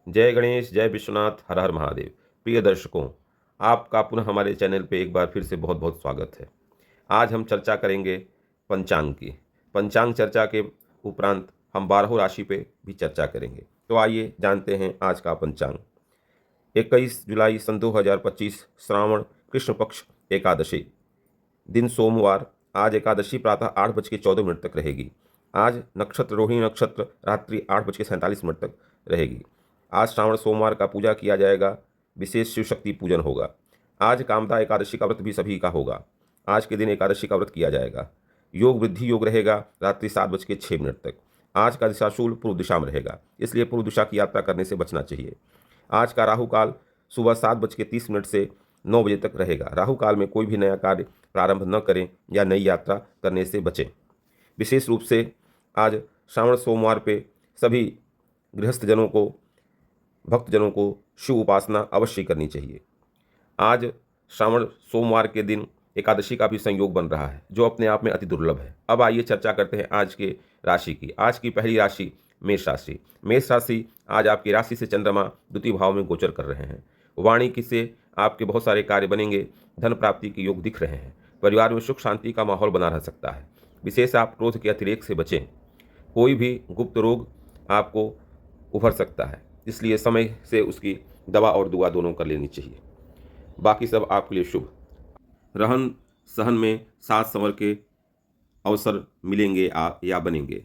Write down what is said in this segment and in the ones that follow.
जय गणेश, जय विश्वनाथ, हर हर महादेव। प्रिय दर्शकों, आपका पुनः हमारे चैनल पे एक बार फिर से बहुत बहुत स्वागत है। आज हम चर्चा करेंगे पंचांग की। पंचांग चर्चा के उपरांत हम 12 राशि पे भी चर्चा करेंगे। तो आइए जानते हैं आज का पंचांग। 21 जुलाई सन 2025 श्रावण कृष्ण पक्ष एकादशी, दिन सोमवार। आज एकादशी प्रातः 8:14 तक रहेगी। आज नक्षत्र रोहिणी नक्षत्र रात्रि 8:47 तक रहेगी। आज श्रावण सोमवार का पूजा किया जाएगा, विशेष शिव शक्ति पूजन होगा। आज कामदा एकादशी का व्रत भी सभी का होगा। आज के दिन एकादशी का व्रत किया जाएगा। योग वृद्धि योग रहेगा रात्रि 7:06 तक। आज का दिशाशूल पूर्व दिशा में रहेगा, इसलिए पूर्व दिशा की यात्रा करने से बचना चाहिए। आज का राहु काल सुबह 7:30 से 9 बजे तक रहेगा। राहु काल में कोई भी नया कार्य प्रारंभ न करें या नई यात्रा करने से बचें। विशेष रूप से आज श्रावण सोमवार पे सभी गृहस्थजनों को, भक्तजनों को शिव उपासना अवश्य करनी चाहिए। आज श्रावण सोमवार के दिन एकादशी का भी संयोग बन रहा है, जो अपने आप में अति दुर्लभ है। अब आइए चर्चा करते हैं आज के राशि की। आज की पहली राशि मेष राशि। मेष राशि, आज आपकी राशि से चंद्रमा द्वितीय भाव में गोचर कर रहे हैं। वाणी से आपके बहुत सारे कार्य बनेंगे। धन प्राप्ति के योग दिख रहे हैं। परिवार में सुख शांति का माहौल बना रह सकता है। विशेष आप क्रोध के अतिरेक से बचें। कोई भी गुप्त रोग आपको उभर सकता है, इसलिए समय से उसकी दवा और दुआ दोनों कर लेनी चाहिए। बाकी सब आपके लिए शुभ। रहन सहन में साथ संवर के अवसर मिलेंगे या बनेंगे।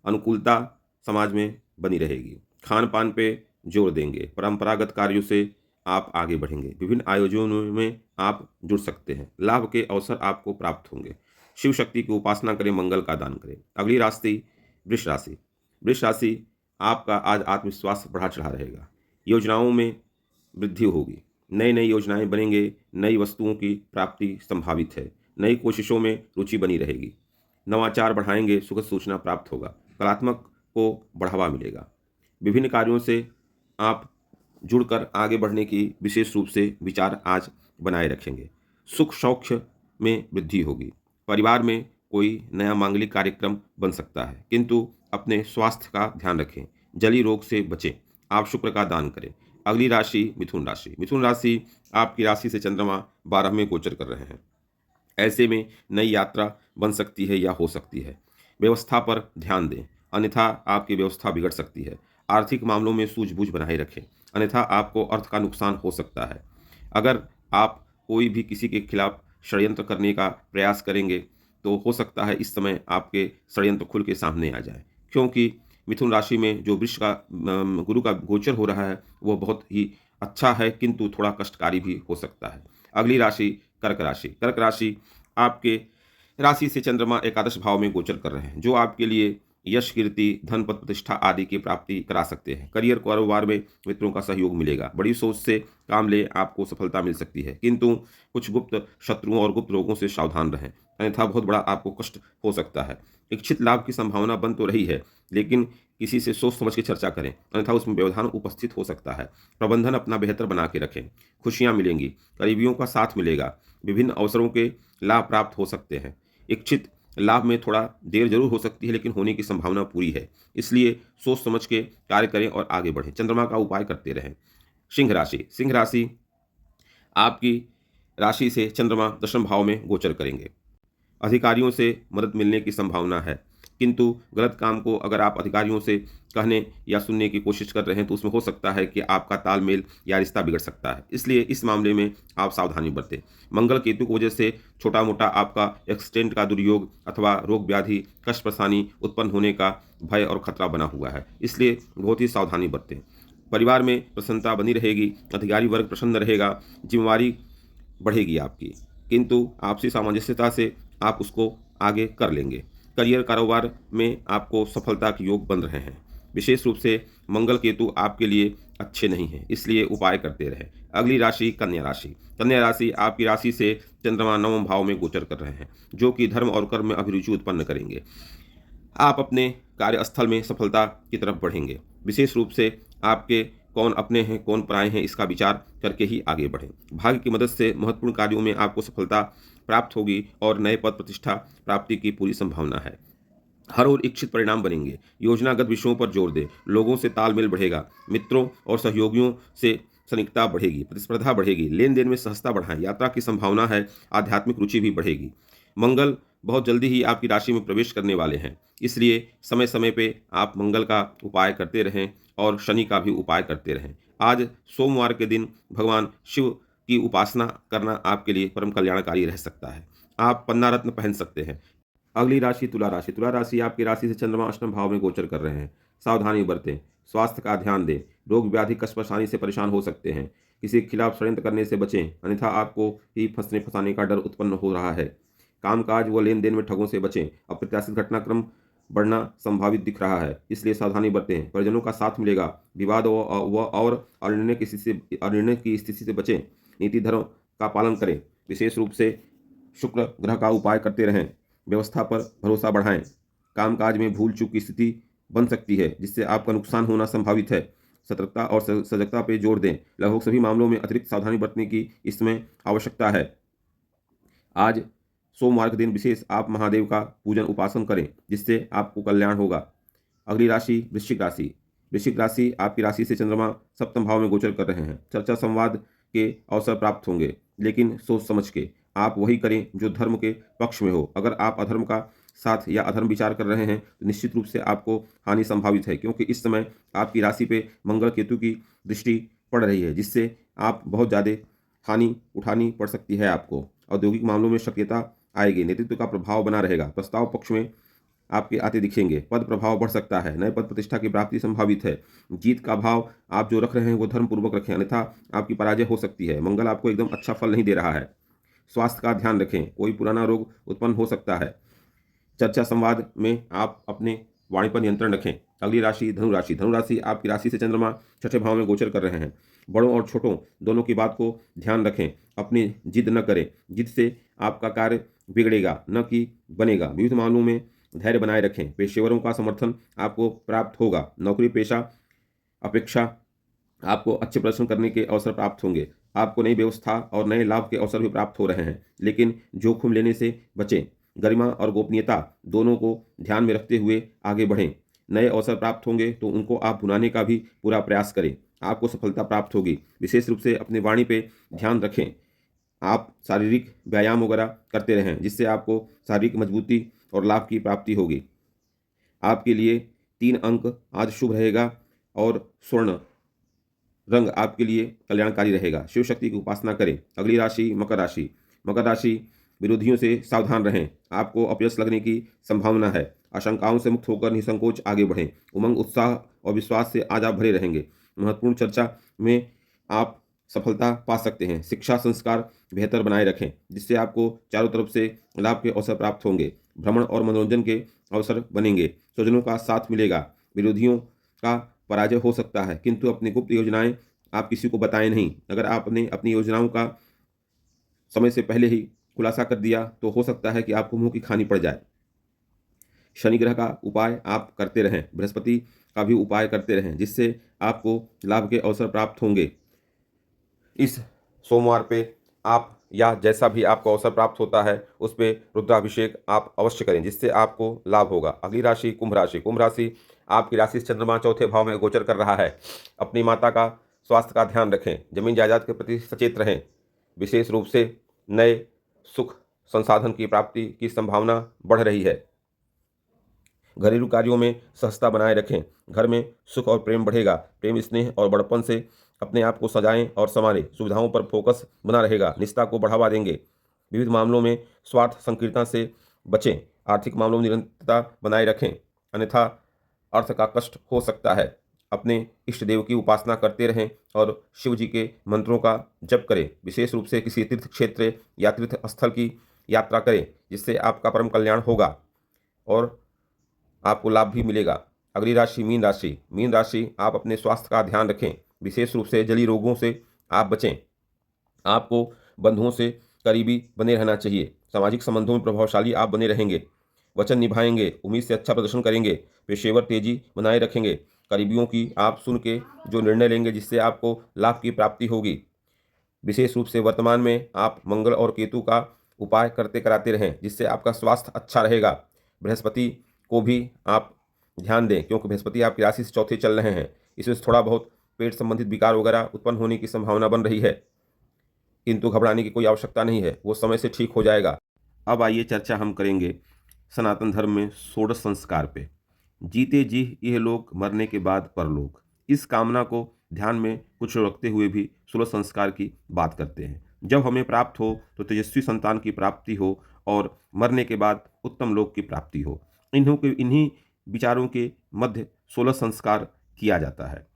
अनुकूलता समाज में बनी रहेगी। खान पान पे जोर देंगे। परंपरागत कार्यों से आप आगे बढ़ेंगे। विभिन्न आयोजनों में आप जुड़ सकते हैं। लाभ के अवसर आपको प्राप्त होंगे। शिव शक्ति की उपासना करें, मंगल का दान करें। अगली राशि वृष राशि। वृष राशि, आपका आज आत्मविश्वास बढ़ा चढ़ा रहेगा। योजनाओं में वृद्धि होगी। नई नई योजनाएं बनेंगे। नई वस्तुओं की प्राप्ति संभावित है। नई कोशिशों में रुचि बनी रहेगी। नवाचार बढ़ाएंगे। सुखद सूचना प्राप्त होगा। कलात्मक को बढ़ावा मिलेगा। विभिन्न कार्यों से आप जुड़कर आगे बढ़ने की विशेष रूप से विचार आज बनाए रखेंगे। सुख सौख्य में वृद्धि होगी। परिवार में कोई नया मांगलिक कार्यक्रम बन सकता है, किंतु अपने स्वास्थ्य का ध्यान रखें। जली रोग से बचें। आप शुक्र का दान करें। अगली राशि मिथुन राशि। मिथुन राशि, आपकी राशि से चंद्रमा 12वें गोचर कर रहे हैं। ऐसे में नई यात्रा बन सकती है या हो सकती है। व्यवस्था पर ध्यान दें, अन्यथा आपकी व्यवस्था बिगड़ सकती है। आर्थिक मामलों में सूझबूझ बनाए रखें, अन्यथा आपको अर्थ का नुकसान हो सकता है। अगर आप कोई भी किसी के खिलाफ षड्यंत्र करने का प्रयास करेंगे तो हो सकता है इस समय आपके षड्यंत्र खुल के सामने आ जाए, क्योंकि मिथुन राशि में जो वृष का गुरु का गोचर हो रहा है वो बहुत ही अच्छा है, किंतु थोड़ा कष्टकारी भी हो सकता है। अगली राशि कर्क राशि। कर्क राशि, आपके राशि से चंद्रमा एकादश भाव में गोचर कर रहे हैं, जो आपके लिए यश कीर्ति धन पद प्रतिष्ठा आदि की प्राप्ति करा सकते हैं। करियर कारोबार में मित्रों का सहयोग मिलेगा। बड़ी सोच से काम ले, आपको सफलता मिल सकती है, किंतु कुछ गुप्त शत्रुओं और गुप्त रोगों से सावधान रहें, अन्यथा बहुत बड़ा आपको कष्ट हो सकता है। इच्छित लाभ की संभावना बन तो रही है, लेकिन किसी से सोच समझ के चर्चा करें, अन्यथा उसमें व्यवधान उपस्थित हो सकता है। प्रबंधन अपना बेहतर बना के रखें। खुशियां मिलेंगी। करीबियों का साथ मिलेगा। विभिन्न अवसरों के लाभ प्राप्त हो सकते हैं। इच्छित लाभ में थोड़ा देर जरूर हो सकती है, लेकिन होने की संभावना पूरी है, इसलिए सोच समझ के कार्य करें और आगे बढ़ें। चंद्रमा का उपाय करते रहें। सिंह राशि। सिंह राशि, आपकी राशि से चंद्रमा दशम भाव में गोचर करेंगे। अधिकारियों से मदद मिलने की संभावना है, किंतु गलत काम को अगर आप अधिकारियों से कहने या सुनने की कोशिश कर रहे हैं तो उसमें हो सकता है कि आपका तालमेल या रिश्ता बिगड़ सकता है, इसलिए इस मामले में आप सावधानी बरतें। मंगल केतु की वजह से छोटा मोटा आपका एक्सीडेंट का दुर्योग अथवा रोग व्याधि कष्ट परेशानी उत्पन्न होने का भय और खतरा बना हुआ है, इसलिए बहुत ही सावधानी बरतें। परिवार में प्रसन्नता बनी रहेगी। अधिकारी वर्ग प्रसन्न रहेगा। जिम्मेवारी बढ़ेगी आपकी, किंतु आपसी सामंजस्यता से आप उसको आगे कर लेंगे। करियर कारोबार में आपको सफलता के योग बन रहे हैं। विशेष रूप से मंगल केतु आपके लिए अच्छे नहीं हैं, इसलिए उपाय करते रहें। अगली राशि कन्या राशि। कन्या राशि, आपकी राशि से चंद्रमा 9वें भाव में गोचर कर रहे हैं, जो कि धर्म और कर्म में अभिरुचि उत्पन्न करेंगे। आप अपने कार्यस्थल में सफलता की तरफ बढ़ेंगे। विशेष रूप से आपके कौन अपने हैं कौन पराए हैं इसका विचार करके ही आगे बढ़ें। भाग्य की मदद से महत्वपूर्ण कार्यों में आपको सफलता प्राप्त होगी और नए पद प्रतिष्ठा प्राप्ति की पूरी संभावना है। हर ओर इच्छित परिणाम बनेंगे। योजनागत विषयों पर जोर दें, लोगों से तालमेल बढ़ेगा, मित्रों और सहयोगियों से सनिकता बढ़ेगी, प्रतिस्पर्धा बढ़ेगी, लेन देन में सहजता बढ़ाएं, यात्रा की संभावना है, आध्यात्मिक रुचि भी बढ़ेगी। मंगल बहुत जल्दी ही आपकी राशि में प्रवेश करने वाले हैं, इसलिए समय समय पे आप मंगल का उपाय करते रहें और शनि का भी उपाय करते रहें। आज सोमवार के दिन भगवान शिव की उपासना करना आपके लिए परम कल्याणकारी रह सकता है। आप पन्ना रत्न पहन सकते हैं। अगली राशि तुला राशि। तुला राशि आपकी राशि से चंद्रमा अष्टम भाव में गोचर कर रहे हैं। सावधानी बरतें, स्वास्थ्य का ध्यान दें। रोग व्याधि कष्ट परेशानी से परेशान हो सकते हैं। किसी के खिलाफ षड्यंत्र करने से बचें, अन्यथा आपको ही फंसने फंसाने का डर उत्पन्न हो रहा है। कामकाज व लेन देन में ठगों से बचें। अप्रत्याशित घटनाक्रम बढ़ना संभावित दिख रहा है, इसलिए सावधानी बरतें। परिजनों का साथ मिलेगा। विवाद और अनिर्णय की स्थिति से बचें। नीति धर्म का पालन करें। विशेष रूप से शुक्र ग्रह का उपाय करते रहें। व्यवस्था पर भरोसा बढ़ाएं। कामकाज में भूल चूक की स्थिति बन सकती है, जिससे आपका नुकसान होना संभावित है। सतर्कता और सजगता पर जोर दें। लगभग सभी मामलों में अतिरिक्त सावधानी बरतने की इसमें आवश्यकता है। आज सोमवार के दिन विशेष आप महादेव का पूजन उपासन करें, जिससे आपको कल्याण होगा। अगली राशि वृश्चिक राशि। वृश्चिक राशि आपकी राशि से चंद्रमा सप्तम भाव में गोचर कर रहे हैं। चर्चा संवाद के अवसर प्राप्त होंगे, लेकिन सोच समझ के। आप वही करें जो धर्म के पक्ष में हो। अगर आप अधर्म का साथ या अधर्म विचार कर रहे हैं तो निश्चित रूप से आपको हानि संभावित है, क्योंकि इस समय आपकी राशि पे मंगल केतु की दृष्टि पड़ रही है, जिससे आप बहुत ज़्यादा हानि उठानी पड़ सकती है आपको। औद्योगिक मामलों में सक्रियता आएगी। नेतृत्व का प्रभाव बना रहेगा। प्रस्ताव पक्ष में आपके आते दिखेंगे। पद प्रभाव बढ़ सकता है। नए पद प्रतिष्ठा की प्राप्ति संभावित है। जीत का भाव आप जो रख रहे हैं वो धर्म पूर्वक रखें, अन्यथा आपकी पराजय हो सकती है। मंगल आपको एकदम अच्छा फल नहीं दे रहा है। स्वास्थ्य का ध्यान रखें, कोई पुराना रोग उत्पन्न हो सकता है। चर्चा संवाद में आप अपने वाणी पर नियंत्रण रखें। अगली राशि धनु राशि। धनु राशि आपकी राशि से चंद्रमा छठे भाव में गोचर कर रहे हैं। बड़ों और छोटों दोनों की बात को ध्यान रखें। अपनी जिद न करें, जिद से आपका कार्य बिगड़ेगा न कि बनेगा। विविध मामलों में धैर्य बनाए रखें। पेशेवरों का समर्थन आपको प्राप्त होगा। नौकरी पेशा अपेक्षा आपको अच्छे प्रदर्शन करने के अवसर प्राप्त होंगे। आपको नई व्यवस्था और नए लाभ के अवसर भी प्राप्त हो रहे हैं, लेकिन जोखिम लेने से बचें। गरिमा और गोपनीयता दोनों को ध्यान में रखते हुए आगे बढ़ें। नए अवसर प्राप्त होंगे तो उनको आप भुनाने का भी पूरा प्रयास करें। आपको सफलता प्राप्त होगी। विशेष रूप से अपनी वाणी पे ध्यान रखें। आप शारीरिक व्यायाम वगैरह करते रहें, जिससे आपको शारीरिक मजबूती और लाभ की प्राप्ति होगी। आपके लिए 3 अंक आज शुभ रहेगा और स्वर्ण रंग आपके लिए कल्याणकारी रहेगा। शिव शक्ति की उपासना करें। अगली राशि मकर राशि। मकर राशि विरोधियों से सावधान रहें। आपको अपयश लगने की संभावना है। आशंकाओं से मुक्त होकर निसंकोच आगे बढ़ें। उमंग उत्साह और विश्वास से आज आप भरे रहेंगे। महत्वपूर्ण चर्चा में आप सफलता पा सकते हैं। शिक्षा संस्कार बेहतर बनाए रखें, जिससे आपको चारों तरफ से लाभ के अवसर प्राप्त होंगे। भ्रमण और मनोरंजन के अवसर बनेंगे। स्वजनों का साथ मिलेगा। विरोधियों का पराजय हो सकता है, किंतु अपनी गुप्त योजनाएं आप किसी को बताएं नहीं। अगर आपने अपनी योजनाओं का समय से पहले ही खुलासा कर दिया तो हो सकता है कि आपको मुंह की खानी पड़ जाए। शनि ग्रह का उपाय आप करते रहें। बृहस्पति का भी उपाय करते रहें, जिससे आपको लाभ के अवसर प्राप्त होंगे। इस सोमवार पे आप या जैसा भी आपको अवसर प्राप्त होता है उस पे रुद्राभिषेक आप अवश्य करें, जिससे आपको लाभ होगा। अगली राशि कुंभ राशि। कुंभ राशि आपकी राशि से चंद्रमा चौथे भाव में गोचर कर रहा है। अपनी माता का स्वास्थ्य का ध्यान रखें। जमीन जायदाद के प्रति सचेत रहें। विशेष रूप से नए सुख संसाधन की प्राप्ति की संभावना बढ़ रही है। घरेलू कार्यों में सहजता बनाए रखें। घर में सुख और प्रेम बढ़ेगा। प्रेम स्नेह और बड़प्पन से अपने आप को सजाएं और संवारें। सुविधाओं पर फोकस बना रहेगा। निष्ठा को बढ़ावा देंगे। विविध मामलों में स्वार्थ संकीर्णता से बचें। आर्थिक मामलों में निरंतरता बनाए रखें, अन्यथा अर्थ का कष्ट हो सकता है। अपने इष्ट देव की उपासना करते रहें और शिव जी के मंत्रों का जप करें। विशेष रूप से किसी तीर्थ क्षेत्र या तीर्थ स्थल की यात्रा करें, जिससे आपका परम कल्याण होगा और आपको लाभ भी मिलेगा। अगली राशि मीन राशि। मीन राशि आप अपने स्वास्थ्य का ध्यान रखें। विशेष रूप से जलीय रोगों से आप बचें। आपको बंधुओं से करीबी बने रहना चाहिए। सामाजिक संबंधों में प्रभावशाली आप बने रहेंगे। वचन निभाएंगे। उम्मीद से अच्छा प्रदर्शन करेंगे। पेशेवर तेजी बनाए रखेंगे। करीबियों की आप सुन के जो निर्णय लेंगे, जिससे आपको लाभ की प्राप्ति होगी। विशेष रूप से वर्तमान में आप मंगल और केतु का उपाय करते कराते रहें, जिससे आपका स्वास्थ्य अच्छा रहेगा। बृहस्पति को भी आप ध्यान दें, क्योंकि बृहस्पति आपकी राशि से चौथे चल रहे हैं। इसमें से थोड़ा बहुत पेट संबंधित विकार वगैरह उत्पन्न होने की संभावना बन रही है, किंतु घबराने की कोई आवश्यकता नहीं है, वो समय से ठीक हो जाएगा। अब आइए चर्चा हम करेंगे सनातन धर्म में षोडश संस्कार पे। जीते जी यह लोग, मरने के बाद परलोक, इस कामना को ध्यान में कुछ रखते हुए भी 16 संस्कार की बात करते हैं। जब हमें प्राप्त हो तो तेजस्वी संतान की प्राप्ति हो और मरने के बाद उत्तम लोक की प्राप्ति हो। इन्हीं विचारों के मध्य 16 संस्कार किया जाता है।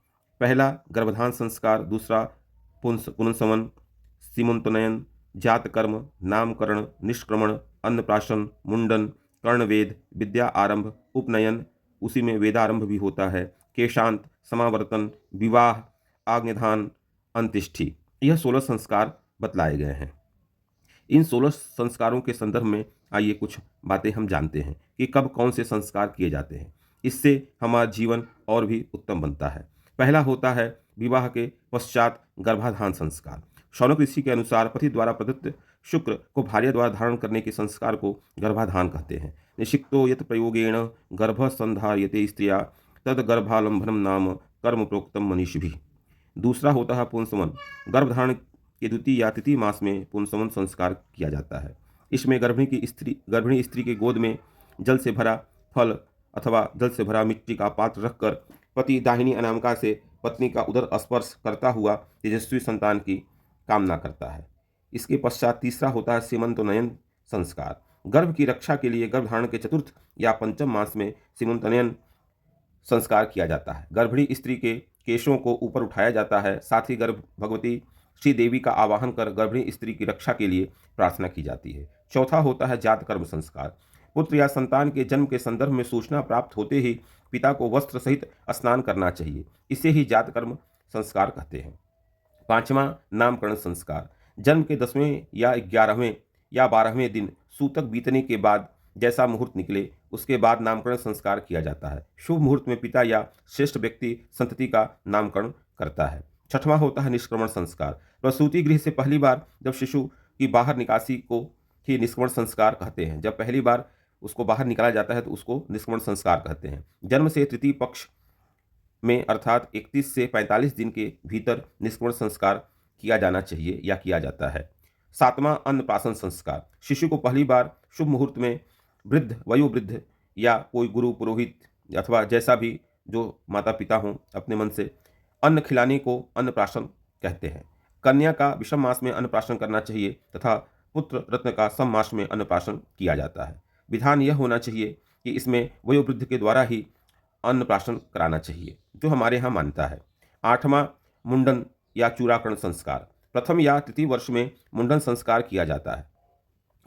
पहला गर्भधान संस्कार, दूसरा पुंसवन, सीमंतोन्नयन, जातकर्म, नामकरण, निष्क्रमण, अन्नप्राशन, मुंडन, कर्णवेद, विद्या आरंभ, उपनयन, उसी में वेदारंभ भी होता है, केशांत, समावर्तन, विवाह, आज्ञाधान, अंत्येष्टि। यह 16 संस्कार बतलाए गए हैं। इन 16 संस्कारों के संदर्भ में आइए कुछ बातें हम जानते हैं कि कब कौन से संस्कार किए जाते हैं। इससे हमारा जीवन और भी उत्तम बनता है। पहला होता है विवाह के पश्चात गर्भाधान संस्कार। शौनक ऋषि के अनुसार पति द्वारा प्रदत्त शुक्र को भार्या द्वारा धारण करने के संस्कार को गर्भाधान कहते हैं। निषिक्तो यत प्रयोगेण गर्भ संधार्यते स्त्रिया तद गर्भालंबनम नाम कर्म प्रोक्तम मनीषिभिः। दूसरा होता है पुंसवन। गर्भधारण के द्वितीय या तृतीय मास में पुंसवन संस्कार किया जाता है। इसमें गर्भिणी स्त्री के गोद में जल से भरा फल अथवा जल से भरा मिट्टी का पात्र रखकर पति दाहिनी अनामिका से पत्नी का उदर स्पर्श करता हुआ तेजस्वी संतान की कामना करता है। इसके पश्चात तीसरा होता है सीमंतोन्नयन संस्कार। गर्भ की रक्षा के लिए गर्भधारण के चतुर्थ या पंचम मास में सीमंतोन्नयन संस्कार किया जाता है। गर्भिणी स्त्री के केशों को ऊपर उठाया जाता है। साथ ही गर्भ भगवती श्री देवी का आवाहन कर गर्भिणी स्त्री की रक्षा के लिए प्रार्थना की जाती है। चौथा होता है जातकर्म संस्कार। पुत्र या संतान के जन्म के संदर्भ में सूचना प्राप्त होते ही पिता को वस्त्र सहित स्नान करना चाहिए। इसे ही जातकर्म संस्कार कहते हैं। पांचवा नामकरण संस्कार। जन्म के 10वें या 11वें या 12वें दिन सूतक बीतने के बाद जैसा मुहूर्त निकले उसके बाद नामकरण संस्कार किया जाता है। शुभ मुहूर्त में पिता या श्रेष्ठ व्यक्ति संतति का नामकरण करता है। छठवां होता है निष्क्रमण संस्कार। प्रसूति गृह से पहली बार जब शिशु की बाहर निकासी को ही निष्क्रमण संस्कार कहते हैं। जब पहली बार उसको बाहर निकाला जाता है तो उसको निष्क्रमण संस्कार कहते हैं। जन्म से तृतीय पक्ष में अर्थात 31 से 45 दिन के भीतर निष्क्रमण संस्कार किया जाना चाहिए या किया जाता है। सातवां अन्नप्राशन संस्कार। शिशु को पहली बार शुभ मुहूर्त में वयोवृद्ध या कोई गुरु पुरोहित अथवा जैसा भी जो माता पिता हों अपने मन से अन्न खिलाने को अन्नप्राशन कहते हैं। कन्या का विषम मास में अन्नप्राशन करना चाहिए तथा पुत्र रत्न का सम मास में अन्नप्राशन किया जाता है। विधान यह होना चाहिए कि इसमें वयोवृद्ध के द्वारा ही अन्नप्राशन कराना चाहिए, जो हमारे यहाँ मान्यता है। आठवां मुंडन या चूड़ाकरण संस्कार। प्रथम या तृतीय वर्ष में मुंडन संस्कार किया जाता है।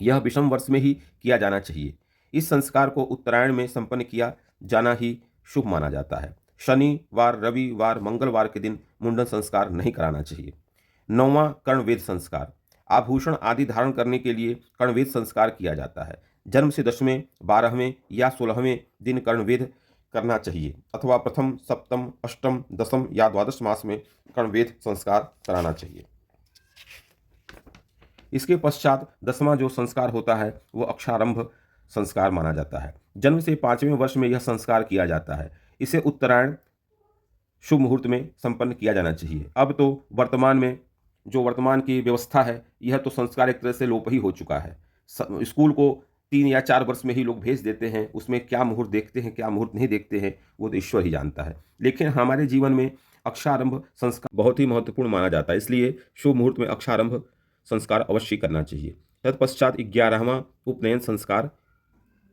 यह विषम वर्ष में ही किया जाना चाहिए। इस संस्कार को उत्तरायण में संपन्न किया जाना ही शुभ माना जाता है। शनिवार, रविवार, मंगलवार के दिन मुंडन संस्कार नहीं कराना चाहिए। नौवां कर्णवेद संस्कार। आभूषण आदि धारण करने के लिए कर्णवेद संस्कार किया जाता है। जन्म से 10वें, 12वें या 16वें दिन कर्णवेद करना चाहिए अथवा प्रथम, सप्तम, अष्टम, दसम या द्वादश मास में कर्णवेद संस्कार कराना चाहिए। इसके पश्चात 10वां जो संस्कार होता है वो अक्षारंभ संस्कार माना जाता है। जन्म से 5वें वर्ष में यह संस्कार किया जाता है। इसे उत्तरायण शुभ मुहूर्त में संपन्न किया जाना चाहिए। अब तो वर्तमान की व्यवस्था है, यह तो संस्कार एक तरह से लोप ही हो चुका है। स्कूल को 3 या 4 वर्ष में ही लोग भेज देते हैं। उसमें क्या मुहूर्त देखते हैं, क्या मुहूर्त नहीं देखते हैं, वो तो ईश्वर ही जानता है। लेकिन हमारे जीवन में अक्षारंभ संस्कार बहुत ही महत्वपूर्ण माना जाता है, इसलिए शुभ मुहूर्त में अक्षारंभ संस्कार अवश्य करना चाहिए। तत्पश्चात 11वां उपनयन संस्कार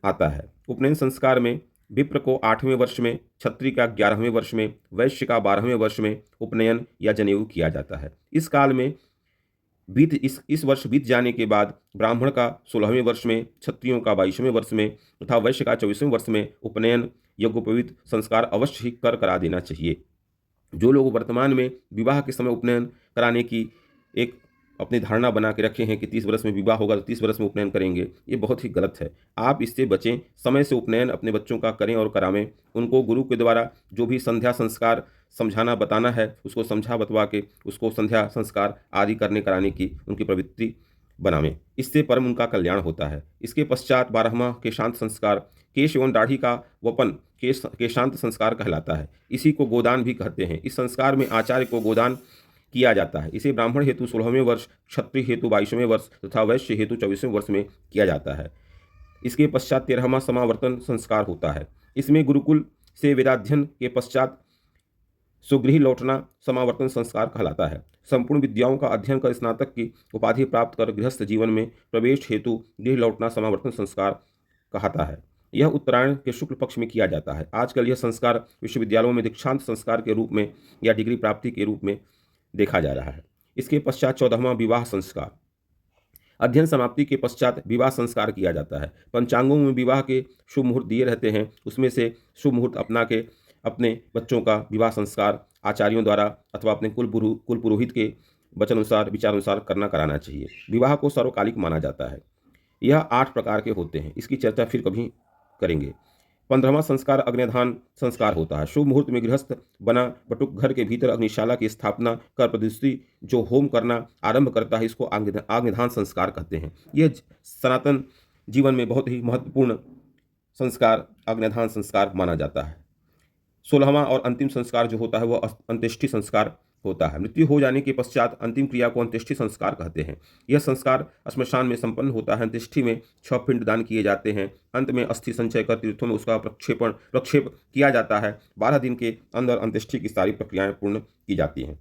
आता है। उपनयन संस्कार में विप्र को 8वें वर्ष में, क्षत्रिय का 11वें वर्ष में, वैश्य का 12वें वर्ष में उपनयन या जनेऊ किया जाता है। इस काल में इस वर्ष बीत जाने के बाद ब्राह्मण का 16वें वर्ष में, क्षत्रियों का 22वें वर्ष में तथा वैश्य का 24वें वर्ष में उपनयन यज्ञोपवीत संस्कार अवश्य ही करा देना चाहिए। जो लोग वर्तमान में विवाह के समय उपनयन कराने की एक अपनी धारणा बना के रखे हैं कि 30 वर्ष में विवाह होगा तो 30 वर्ष में उपनयन करेंगे, ये बहुत ही गलत है। आप इससे बचें, समय से उपनयन अपने बच्चों का करें और करावें। उनको गुरु के द्वारा जो भी संध्या संस्कार समझाना बताना है उसको समझा बतवा के उसको संध्या संस्कार आदि कराने की उनकी प्रवृत्ति बनावें, इससे परम उनका कल्याण होता है। इसके पश्चात 12वां केशांत संस्कार केश एवं दाढ़ी का वपन केशांत संस्कार कहलाता है। इसी को गोदान भी कहते हैं। इस संस्कार में आचार्य को गोदान किया जाता है। इसे ब्राह्मण हेतु 16वें वर्ष, क्षत्रिय हेतु 22वें वर्ष तथा वैश्य हेतु 24वें वर्ष में किया जाता है। इसके पश्चात 13वां समावर्तन संस्कार होता है। इसमें गुरुकुल से वेदाध्ययन के पश्चात सुगृह लौटना समावर्तन संस्कार कहलाता है। संपूर्ण विद्याओं का अध्ययन कर स्नातक की उपाधि प्राप्त कर गृहस्थ जीवन में प्रवेश हेतु गृह लौटना समावर्तन संस्कार कहता है। यह उत्तरायण के शुक्ल पक्ष में किया जाता है। आजकल यह संस्कार विश्वविद्यालयों में दीक्षांत संस्कार के रूप में या डिग्री प्राप्ति के रूप में देखा जा रहा है। इसके पश्चात 14वां विवाह संस्कार। अध्ययन समाप्ति के पश्चात विवाह संस्कार किया जाता है। पंचांगों में विवाह के शुभ मुहूर्त दिए रहते हैं, उसमें से शुभ मुहूर्त अपना के अपने बच्चों का विवाह संस्कार आचार्यों द्वारा अथवा अपने कुल पुरोहित के वचन अनुसार विचार अनुसार कराना चाहिए। विवाह को सर्वकालिक माना जाता है। यह 8 प्रकार के होते हैं। इसकी चर्चा फिर कभी करेंगे। 15वां संस्कार अग्निधान संस्कार होता है। शुभ मुहूर्त में गृहस्थ बना बटुक घर के भीतर अग्निशाला की स्थापना कर प्रतिष्ठी जो होम करना आरंभ करता है, इसको अग्निधान संस्कार कहते हैं। यह सनातन जीवन में बहुत ही महत्वपूर्ण संस्कार अग्निधान संस्कार माना जाता है। 16वां और अंतिम संस्कार जो होता है वह अंत्येष्टि संस्कार होता है। मृत्यु हो जाने के पश्चात अंतिम क्रिया को अंत्येष्टि संस्कार कहते हैं। यह संस्कार श्मशान में संपन्न होता है। अंत्येष्टि में 6 पिंड दान किए जाते हैं। अंत में अस्थि संचय कर तीर्थों में उसका प्रक्षेप किया जाता है। 12 दिन के अंदर अंत्येष्टि की सारी प्रक्रियाएं पूर्ण की जाती हैं।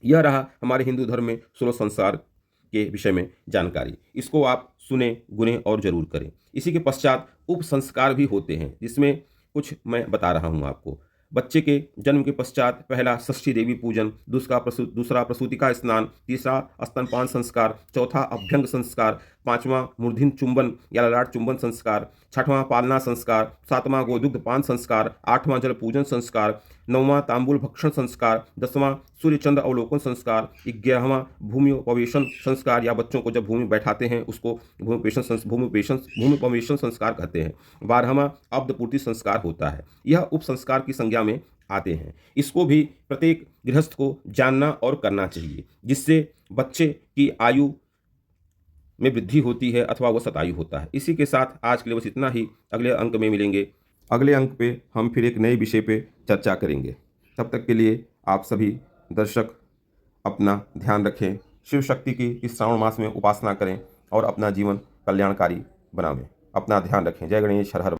यह रहा हमारे हिंदू धर्म में 16 संस्कार के विषय में जानकारी। इसको आप सुने, गुने और जरूर करें। इसी के पश्चात उप संस्कार भी होते हैं, जिसमें कुछ मैं बता रहा हूँ आपको। बच्चे के जन्म के पश्चात पहला षष्ठी देवी पूजन, दूसरा प्रसूति का स्नान, तीसरा स्तनपान संस्कार, चौथा अभ्यंग संस्कार, 5वां मूर्धन्य चुंबन या ललाट चुंबन संस्कार, 6वां पालना संस्कार, 7वां गोदुग्ध पान संस्कार, 8वां जल पूजन संस्कार, 9वां तांबूल भक्षण संस्कार, 10वां सूर्य चंद्र अवलोकन संस्कार, 11वां भूमिपवेशन संस्कार या बच्चों को जब भूमि बैठाते हैं उसको भूमिपवेशन संस्कार कहते हैं। 12वां अब्दपूर्ति संस्कार होता है। यह उप संस्कार की संज्ञा में आते हैं। इसको भी प्रत्येक गृहस्थ को जानना और करना चाहिए, जिससे बच्चे की आयु में वृद्धि होती है अथवा वह शतायु होता है। इसी के साथ आज के लिए बस इतना ही। अगले अंक में मिलेंगे। अगले अंक पे हम फिर एक नए विषय पे चर्चा करेंगे। तब तक के लिए आप सभी दर्शक अपना ध्यान रखें, शिव शक्ति की इस श्रावण मास में उपासना करें और अपना जीवन कल्याणकारी बनावें। अपना ध्यान रखें। जय गणेश, हर हर।